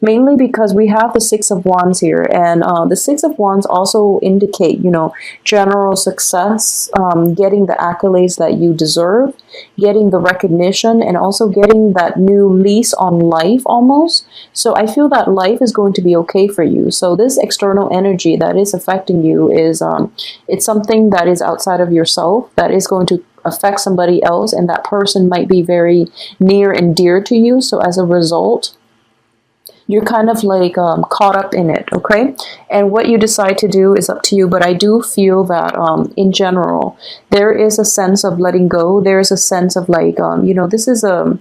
mainly because we have the Six of Wands here, and the Six of Wands also indicate, you know, general success, getting the accolades that you deserve, getting the recognition, and also getting that new lease on life almost. So I feel that life is going to be okay for you. So this external energy that is affecting you is it's something that is outside of yourself, that is going to affect somebody else, and that person might be very near and dear to you. So as a result, you're kind of like caught up in it, okay? And what you decide to do is up to you, but I do feel that in general, there is a sense of letting go. There is a sense of like, you know, this is a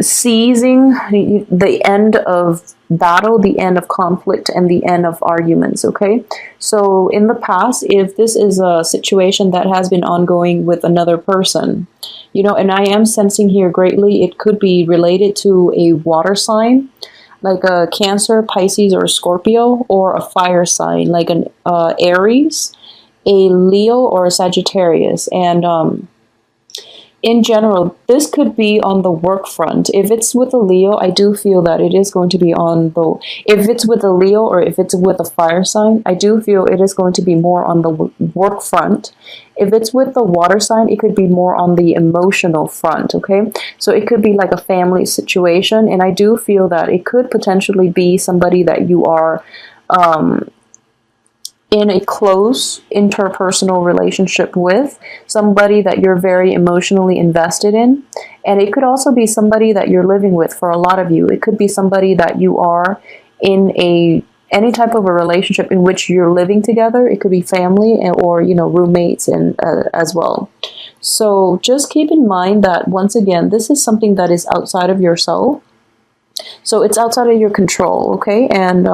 seizing the end of battle, the end of conflict, and the end of arguments, okay? So in the past, if this is a situation that has been ongoing with another person, you know, and I am sensing here greatly, it could be related to a water sign, like a Cancer, Pisces, or Scorpio, or a fire sign, like an Aries, a Leo, or a Sagittarius. And in general, this could be on the work front. If it's with a Leo, I do feel that it is going to be on the, if it's with a Leo or if it's with a fire sign, I do feel it is going to be more on the work front. If it's with the water sign, it could be more on the emotional front, okay? So it could be like a family situation, and I do feel that it could potentially be somebody that you are in a close interpersonal relationship with, somebody that you're very emotionally invested in. And it could also be somebody that you're living with. For a lot of you, it could be somebody that you are in any type of a relationship in which you're living together. It could be family or, you know, roommates and as well. So just keep in mind that, once again, this is something that is outside of yourself. So it's outside of your control, okay? And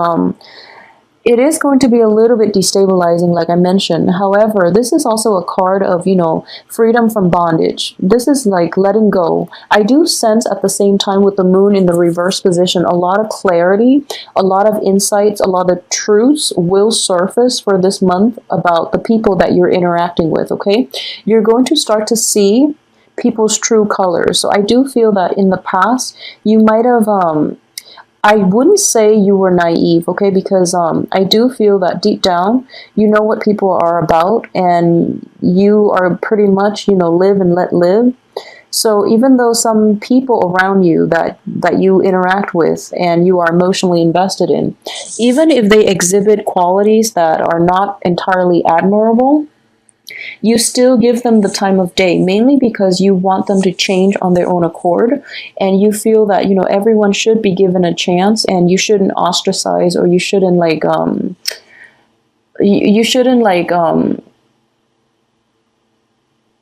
it is going to be a little bit destabilizing, like I mentioned. However, this is also a card of, you know, freedom from bondage. This is like letting go. I do sense at the same time, with the moon in the reverse position, a lot of clarity, a lot of insights, a lot of truths will surface for this month about the people that you're interacting with, okay? You're going to start to see people's true colors. So I do feel that in the past, you might have I wouldn't say you were naive, okay, because I do feel that deep down, you know what people are about, and you are pretty much, you know, live and let live. So even though some people around you that you interact with and you are emotionally invested in, even if they exhibit qualities that are not entirely admirable, you still give them the time of day, mainly because you want them to change on their own accord, and you feel that, you know, everyone should be given a chance, and you shouldn't ostracize, or you shouldn't like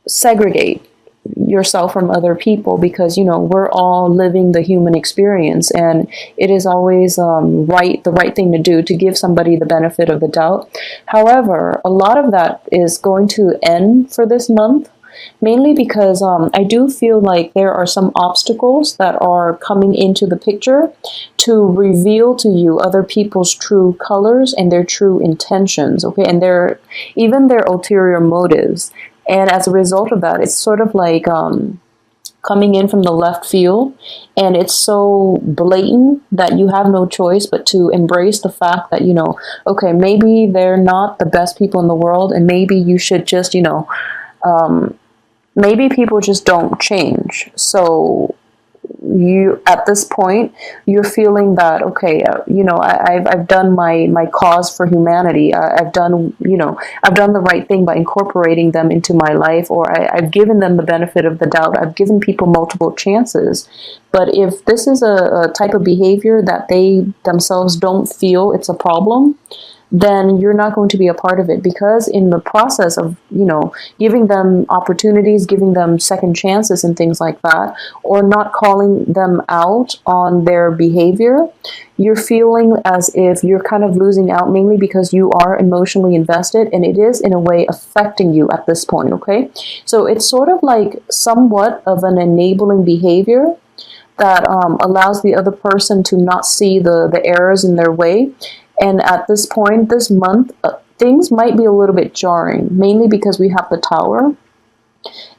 segregate yourself from other people, because, you know, we're all living the human experience, and it is always the right thing to do, to give somebody the benefit of the doubt. However, a lot of that is going to end for this month, mainly because I do feel like there are some obstacles that are coming into the picture to reveal to you other people's true colors and their true intentions, okay, and even their ulterior motives. And as a result of that, it's sort of like coming in from the left field, and it's so blatant that you have no choice but to embrace the fact that, you know, okay, maybe they're not the best people in the world, and maybe you should just, you know, maybe people just don't change. So you, at this point, you're feeling that, okay, you know, I've done my cause for humanity. I've done, you know, I've done the right thing by incorporating them into my life, or I've given them the benefit of the doubt. I've given people multiple chances. But if this is a type of behavior that they themselves don't feel it's a problem, then you're not going to be a part of it, because in the process of, you know, giving them opportunities, giving them second chances and things like that, or not calling them out on their behavior, you're feeling as if you're kind of losing out, mainly because you are emotionally invested, and it is in a way affecting you at this point, okay? So it's sort of like somewhat of an enabling behavior that allows the other person to not see the errors in their way. And at this point, this month, things might be a little bit jarring, mainly because we have the Tower.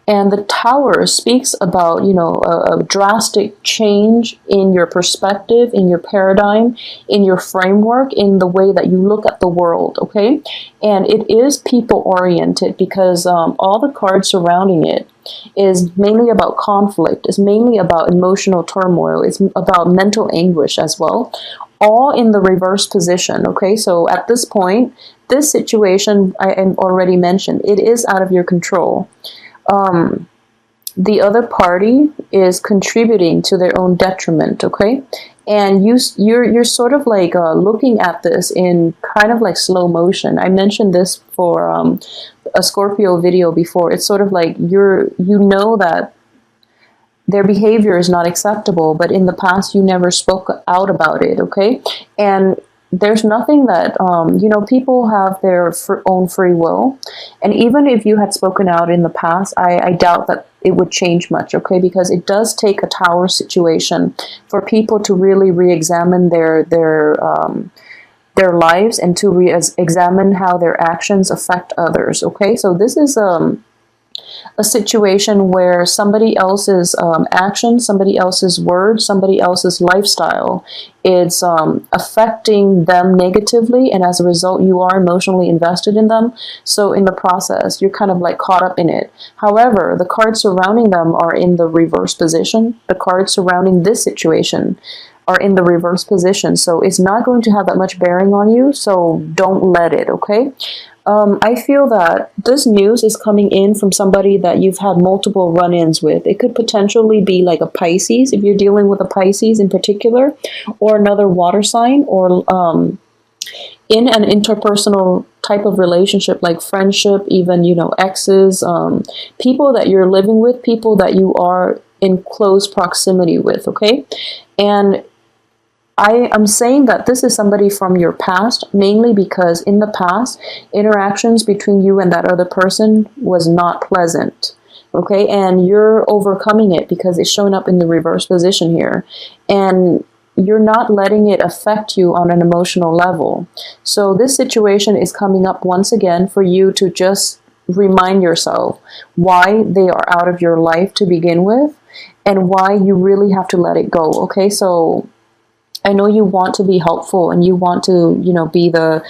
And the Tower speaks about, you know, a drastic change in your perspective, in your paradigm, in your framework, in the way that you look at the world, okay? And it is people-oriented because all the cards surrounding it is mainly about conflict, is mainly about emotional turmoil, it's about mental anguish as well, all in the reverse position, okay? So at this point, this situation, I already mentioned, it is out of your control. The other party is contributing to their own detriment, okay? And you're sort of like looking at this in kind of like slow motion. I mentioned this for a Scorpio video before. It's sort of like you know that their behavior is not acceptable, but in the past you never spoke out about it, okay? And there's nothing that, you know, people have their own free will. And even if you had spoken out in the past, I doubt that it would change much, okay? Because it does take a Tower situation for people to really re-examine their lives and to re-examine how their actions affect others, okay? So this is a situation where somebody else's action, somebody else's word, somebody else's lifestyle is affecting them negatively, and as a result you are emotionally invested in them. So in the process you're kind of like caught up in it. However, the cards surrounding them are in the reverse position. The cards surrounding this situation are in the reverse position, so it's not going to have that much bearing on you, so don't let it, okay? I feel that this news is coming in from somebody that you've had multiple run-ins with. It could potentially be like a Pisces, if you're dealing with a Pisces in particular, or another water sign, or in an interpersonal type of relationship, like friendship, even, you know, exes, people that you're living with, people that you are in close proximity with, okay? And I am saying that this is somebody from your past, mainly because in the past, interactions between you and that other person was not pleasant, okay? And you're overcoming it because it's showing up in the reverse position here. And you're not letting it affect you on an emotional level. So this situation is coming up once again for you to just remind yourself why they are out of your life to begin with and why you really have to let it go, okay? So I know you want to be helpful and you want to, you know, be the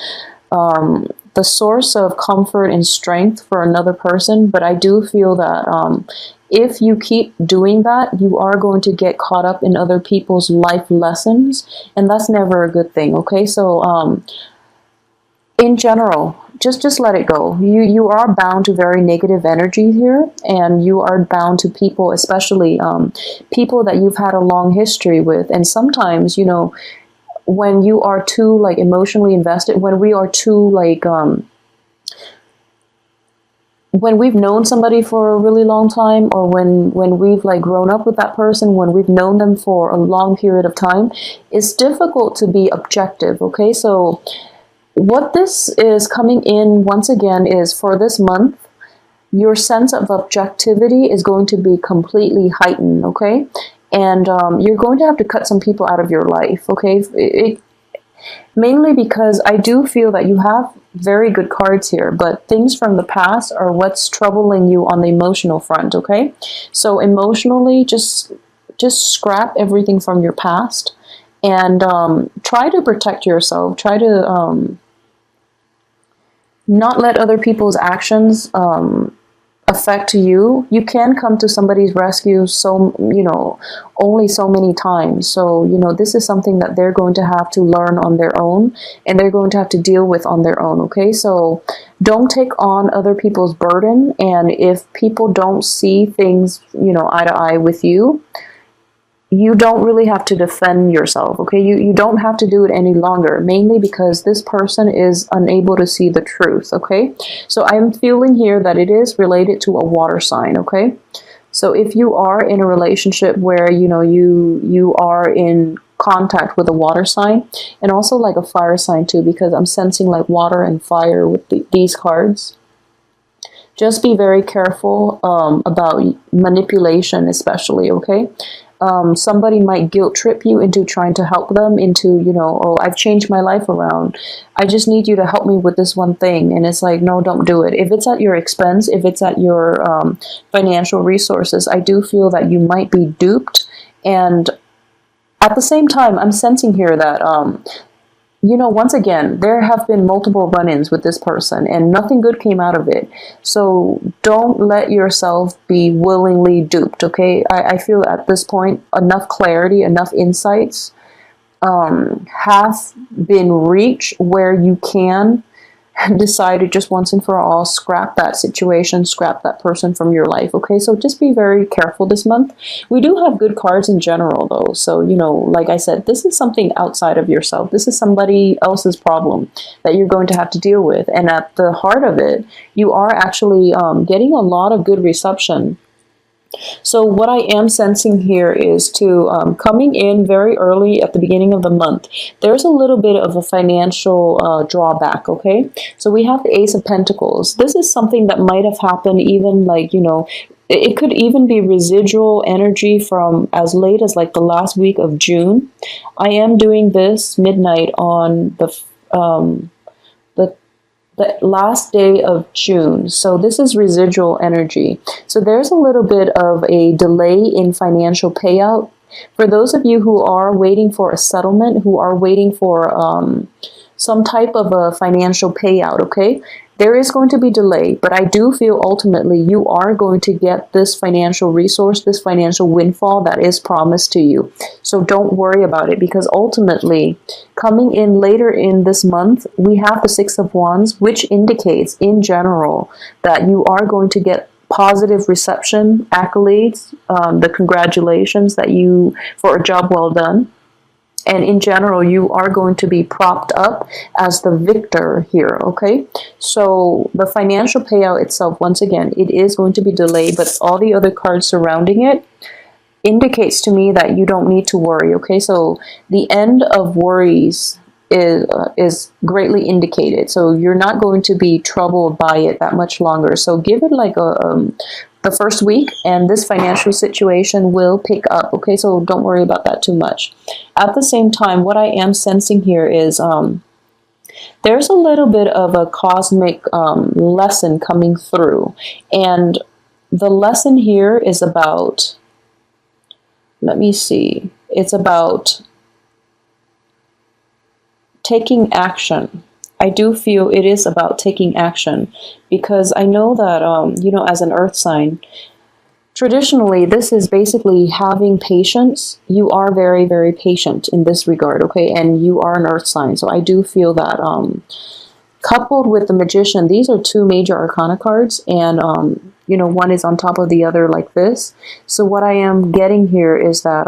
source of comfort and strength for another person, but I do feel that if you keep doing that, you are going to get caught up in other people's life lessons, and that's never a good thing, okay? So in general, just let it go. You are bound to very negative energy here, and you are bound to people, especially people that you've had a long history with. And sometimes, you know, when you are too like emotionally invested, when we are too like when we've known somebody for a really long time, or when we've like grown up with that person, when we've known them for a long period of time, it's difficult to be objective, okay? So what this is coming in once again is for this month, your sense of objectivity is going to be completely heightened, okay? And you're going to have to cut some people out of your life, okay? Mainly because I do feel that you have very good cards here, but things from the past are what's troubling you on the emotional front, okay? So emotionally, just scrap everything from your past and try to protect yourself. Try to not let other people's actions affect you. You can come to somebody's rescue only so many times. So, this is something that they're going to have to learn on their own, and they're going to have to deal with on their own, okay? So don't take on other people's burden, and if people don't see things, eye to eye with you, you don't really have to defend yourself, okay? You don't have to do it any longer, mainly because this person is unable to see the truth, okay? So I'm feeling here that it is related to a water sign, okay? So if you are in a relationship where, you are in contact with a water sign, and also like a fire sign too, because I'm sensing like water and fire with these cards. Just be very careful about manipulation, especially, okay? Somebody might guilt trip you into trying to help them into, you know, oh, I've changed my life around. I just need you to help me with this one thing. And it's like, no, don't do it. If it's at your expense, if it's at your financial resources, I do feel that you might be duped. And at the same time, I'm sensing here that, you know, once again, there have been multiple run-ins with this person and nothing good came out of it. So don't let yourself be willingly duped, okay? I feel at this point, enough clarity, enough insights have been reached where you can decide to just once and for all scrap that situation, scrap that person from your life, okay? So just be very careful this month. We do have good cards in general though, so you know, like I said, this is something outside of yourself. This is somebody else's problem that you're going to have to deal with, and at the heart of it, you are actually getting a lot of good reception. So what I am sensing here is coming in very early at the beginning of the month, there's a little bit of a financial drawback, okay? So we have the Ace of Pentacles. This is something that might have happened even like, you know, it could even be residual energy from as late as like the last week of June. I am doing this midnight on the last day of June. So this is residual energy. So there's a little bit of a delay in financial payout. For those of you who are waiting for a settlement, who are waiting for some type of a financial payout, okay? There is going to be delay, but I do feel ultimately you are going to get this financial resource, this financial windfall that is promised to you. So don't worry about it, because ultimately, coming in later in this month, we have the Six of Wands, which indicates in general that you are going to get positive reception, accolades, the congratulations that you for a job well done. And in general, you are going to be propped up as the victor here, okay? So the financial payout itself, once again, it is going to be delayed, but all the other cards surrounding it indicates to me that you don't need to worry, okay? So the end of worries is greatly indicated. So you're not going to be troubled by it that much longer. So give it like the first week, and this financial situation will pick up, okay? So don't worry about that too much. At the same time, what I am sensing here is there's a little bit of a cosmic lesson coming through, and the lesson here is about, let me see, it's about taking action. I do feel it is about taking action, because I know that, you know, as an earth sign, traditionally, this is basically having patience. You are very, very patient in this regard, okay? And you are an earth sign. So I do feel that coupled with the Magician, these are two major arcana cards, and, you know, one is on top of the other like this. So what I am getting here is that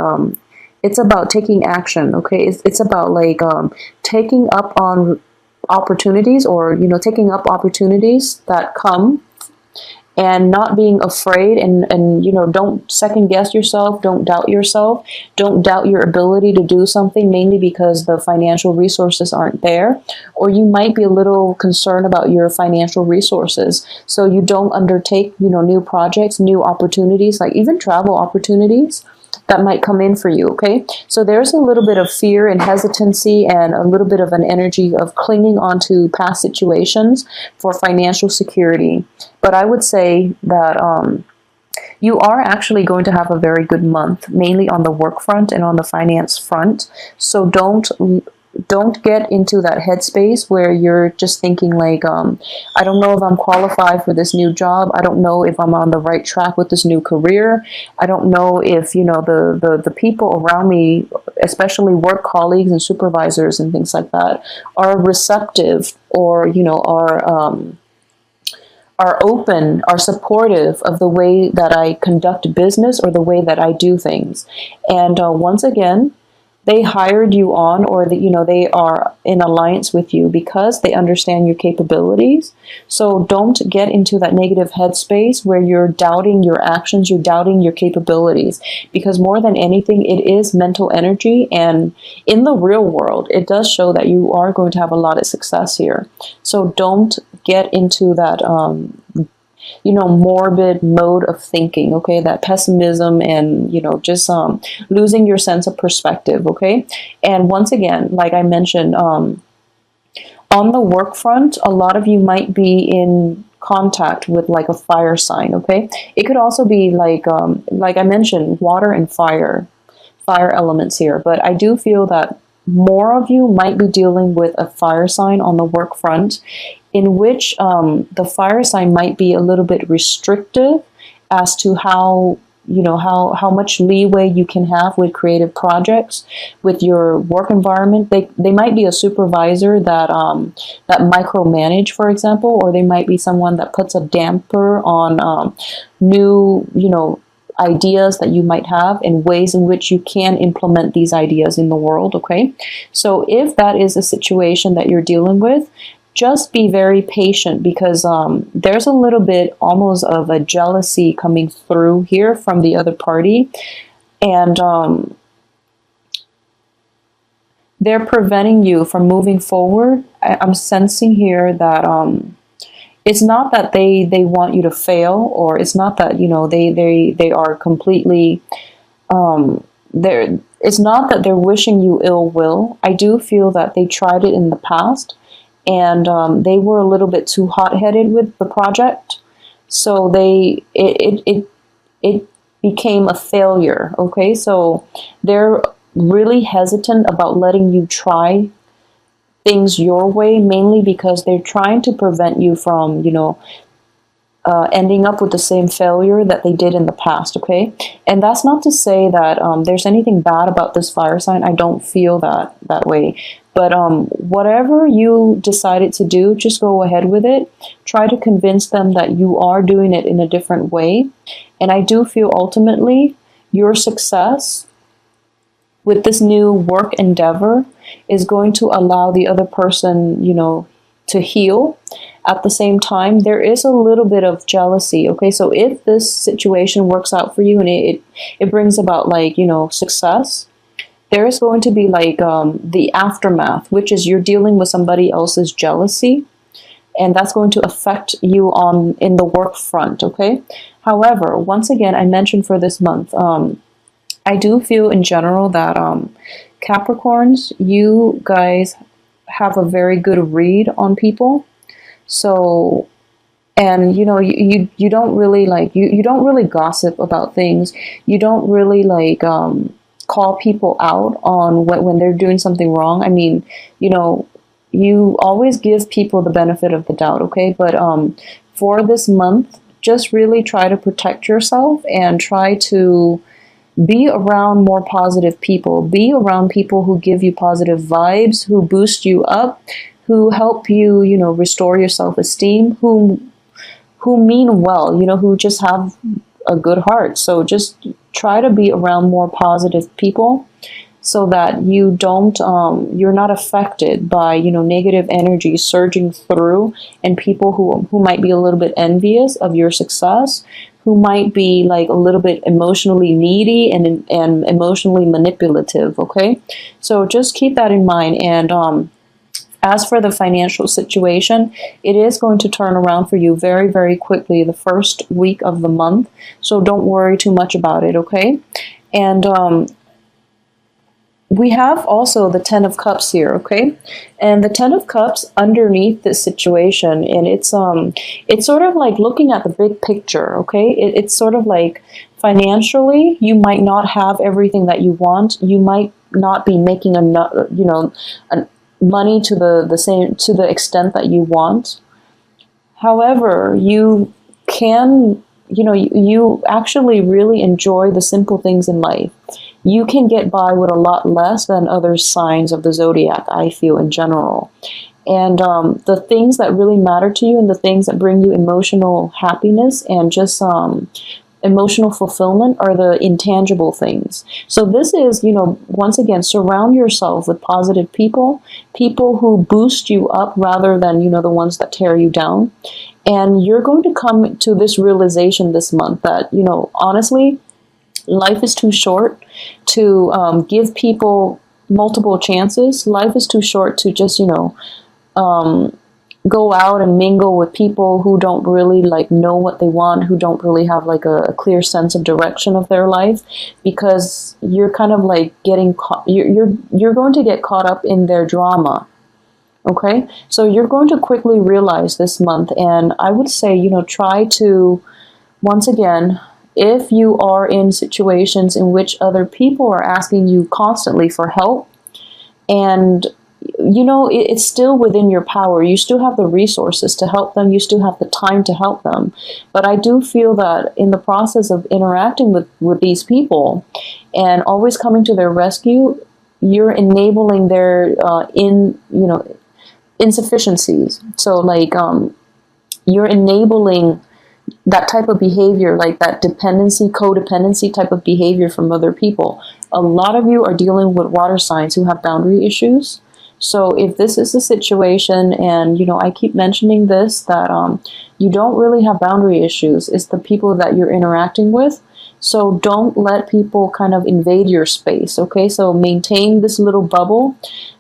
it's about taking action, okay? It's about like taking up on opportunities, or, you know, taking up opportunities that come, and not being afraid, and you know, don't second guess yourself, don't doubt yourself, don't doubt your ability to do something, mainly because the financial resources aren't there, or you might be a little concerned about your financial resources, so you don't undertake, you know, new projects, new opportunities, like even travel opportunities that might come in for you, okay? So there's a little bit of fear and hesitancy, and a little bit of an energy of clinging onto past situations for financial security. But I would say that you are actually going to have a very good month, mainly on the work front and on the finance front. So don't get into that headspace where you're just thinking like, I don't know if I'm qualified for this new job. I don't know if I'm on the right track with this new career. I don't know if, you know, the people around me, especially work colleagues and supervisors and things like that, are receptive, or, you know, are open, are supportive of the way that I conduct business or the way that I do things. And once again, they hired you on, or that, you know, they are in alliance with you because they understand your capabilities. So don't get into that negative headspace where you're doubting your actions, you're doubting your capabilities, because more than anything, it is mental energy. And in the real world, it does show that you are going to have a lot of success here. So don't get into that you know, morbid mode of thinking, okay? That pessimism and, you know, just losing your sense of perspective, okay? And once again, like I mentioned, on the work front, a lot of you might be in contact with like a fire sign, okay? It could also be like I mentioned, water and fire elements here, but I do feel that more of you might be dealing with a fire sign on the work front, in which the fire sign might be a little bit restrictive as to how, you know, how much leeway you can have with creative projects, with your work environment. They might be a supervisor that that micromanage, for example, or they might be someone that puts a damper on new, you know, ideas that you might have and ways in which you can implement these ideas in the world, okay? So if that is a situation that you're dealing with, just be very patient, because there's a little bit almost of a jealousy coming through here from the other party, and they're preventing you from moving forward. I'm sensing here that it's not that they want you to fail, or it's not that, you know, they are completely it's not that they're wishing you ill will. I do feel that they tried it in the past, and they were a little bit too hot-headed with the project, so it became a failure, okay? So they're really hesitant about letting you try things your way, mainly because they're trying to prevent you from, you know, ending up with the same failure that they did in the past, okay? And that's not to say that there's anything bad about this fire sign. I don't feel that way. But whatever you decided to do, just go ahead with it. Try to convince them that you are doing it in a different way. And I do feel ultimately your success with this new work endeavor is going to allow the other person, you know, to heal. At the same time, there is a little bit of jealousy, okay? So if this situation works out for you and it brings about, like, you know, success, there is going to be like the aftermath, which is you're dealing with somebody else's jealousy, and that's going to affect you in the work front, okay? However, once again, I mentioned for this month, I do feel in general that Capricorns, you guys have a very good read on people. So, and you know, you don't really like, you don't really gossip about things. You don't really like call people out on when they're doing something wrong. I mean, you know, you always give people the benefit of the doubt, okay? But for this month, just really try to protect yourself and try to be around more positive people. Be around people who give you positive vibes, who boost you up, who help you, you know, restore your self-esteem, who mean well, you know, who just have a good heart. So just try to be around more positive people so that you don't, you're not affected by, you know, negative energy surging through, and people who might be a little bit envious of your success, who might be like a little bit emotionally needy and emotionally manipulative, okay? So just keep that in mind. And as for the financial situation, it is going to turn around for you very, very quickly the first week of the month. So don't worry too much about it, okay? And we have also the Ten of Cups here, okay? And the Ten of Cups underneath this situation, and it's sort of like looking at the big picture, okay? It's sort of like financially, you might not have everything that you want. You might not be making enough, you know, money to the extent that you want. However, you can, you know, you actually really enjoy the simple things in life. You can get by with a lot less than other signs of the zodiac, I feel, in general. And the things that really matter to you and the things that bring you emotional happiness and just emotional fulfillment are the intangible things. So this is, you know, once again, surround yourself with positive people, people who boost you up rather than, you know, the ones that tear you down. And you're going to come to this realization this month that, you know, honestly, life is too short to give people multiple chances. Life is too short to just, you know, go out and mingle with people who don't really like know what they want, who don't really have like a clear sense of direction of their life, because you're kind of like getting caught, you're going to get caught up in their drama. Okay, so you're going to quickly realize this month, and I would say, you know, try to, once again, if you are in situations in which other people are asking you constantly for help, and you know, it's still within your power. You still have the resources to help them. You still have the time to help them. But I do feel that in the process of interacting with these people and always coming to their rescue, you're enabling their insufficiencies. So like you're enabling that type of behavior, like that dependency, codependency type of behavior from other people. A lot of you are dealing with water signs who have boundary issues. So if this is the situation, and, you know, I keep mentioning this, that you don't really have boundary issues. It's the people that you're interacting with. So don't let people kind of invade your space, okay? So maintain this little bubble.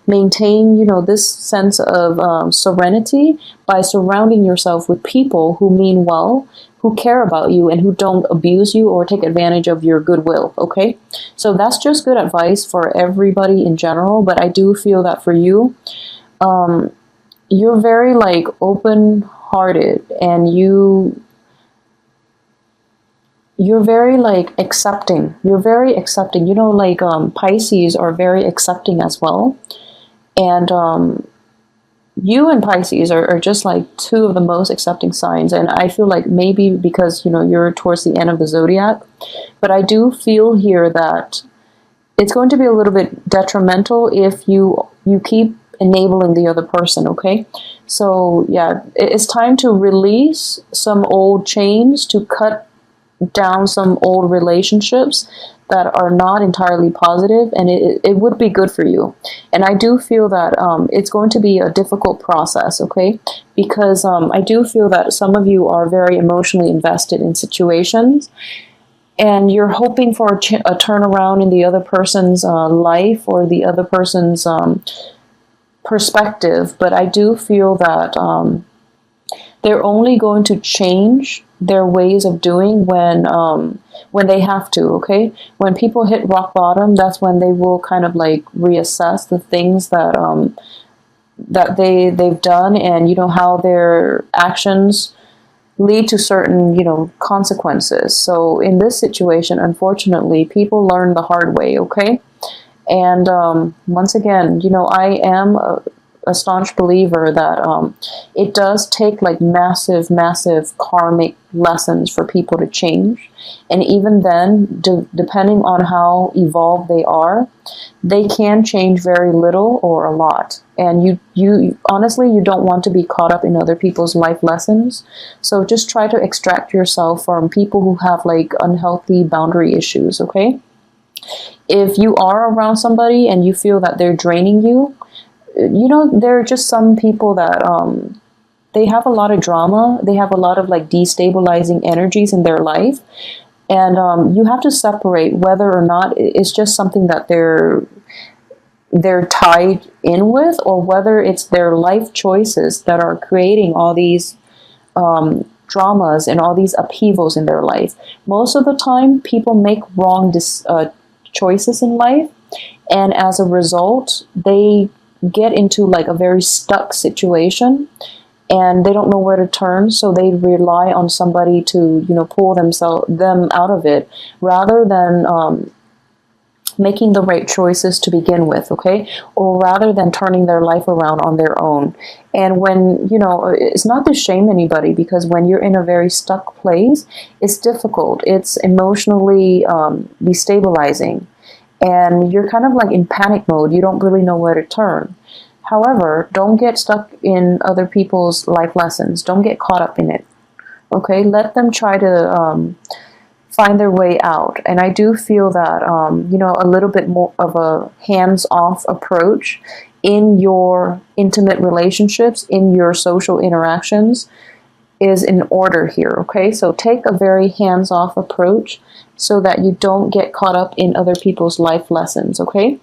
Maintain, you know, this sense of serenity by surrounding yourself with people who mean well, who care about you, and who don't abuse you or take advantage of your goodwill, okay? So that's just good advice for everybody in general, but I do feel that for you, you're very, like, open-hearted, and you're very, like, accepting. You're very accepting. You know, like, Pisces are very accepting as well. And you and Pisces are just like two of the most accepting signs. And I feel like maybe because, you know, you're towards the end of the zodiac, but I do feel here that it's going to be a little bit detrimental if you keep enabling the other person, okay? So yeah, it's time to release some old chains, to cut down some old relationships that are not entirely positive, and it would be good for you. And I do feel that it's going to be a difficult process, okay? Because I do feel that some of you are very emotionally invested in situations, and you're hoping for a turnaround in the other person's life or the other person's perspective. But I do feel that they're only going to change their ways of doing when they have to, okay? When people hit rock bottom, that's when they will kind of like reassess the things that they've done, and you know how their actions lead to certain, you know, consequences. So in this situation, unfortunately, people learn the hard way, okay? And once again, you know, I am a staunch believer that it does take like massive karmic lessons for people to change, and even then, depending on how evolved they are, they can change very little or a lot. And you honestly, you don't want to be caught up in other people's life lessons. So just try to extract yourself from people who have like unhealthy boundary issues, okay? If you are around somebody and you feel that they're draining you, you know, there are just some people that they have a lot of drama. They have a lot of like destabilizing energies in their life. And you have to separate whether or not it's just something that they're tied in with, or whether it's their life choices that are creating all these dramas and all these upheavals in their life. Most of the time, people make wrong choices in life, and as a result, they get into like a very stuck situation, and they don't know where to turn, so they rely on somebody to, you know, pull them out of it, rather than making the right choices to begin with, okay? Or rather than turning their life around on their own. And when, you know, it's not to shame anybody, because when you're in a very stuck place, it's difficult. It's emotionally destabilizing. And you're kind of like in panic mode. You don't really know where to turn. However, don't get stuck in other people's life lessons. Don't get caught up in it. Okay? Let them try to find their way out. And I do feel that, you know, a little bit more of a hands-off approach in your intimate relationships, in your social interactions, is in order here, okay? So take a very hands-off approach so that you don't get caught up in other people's life lessons, okay?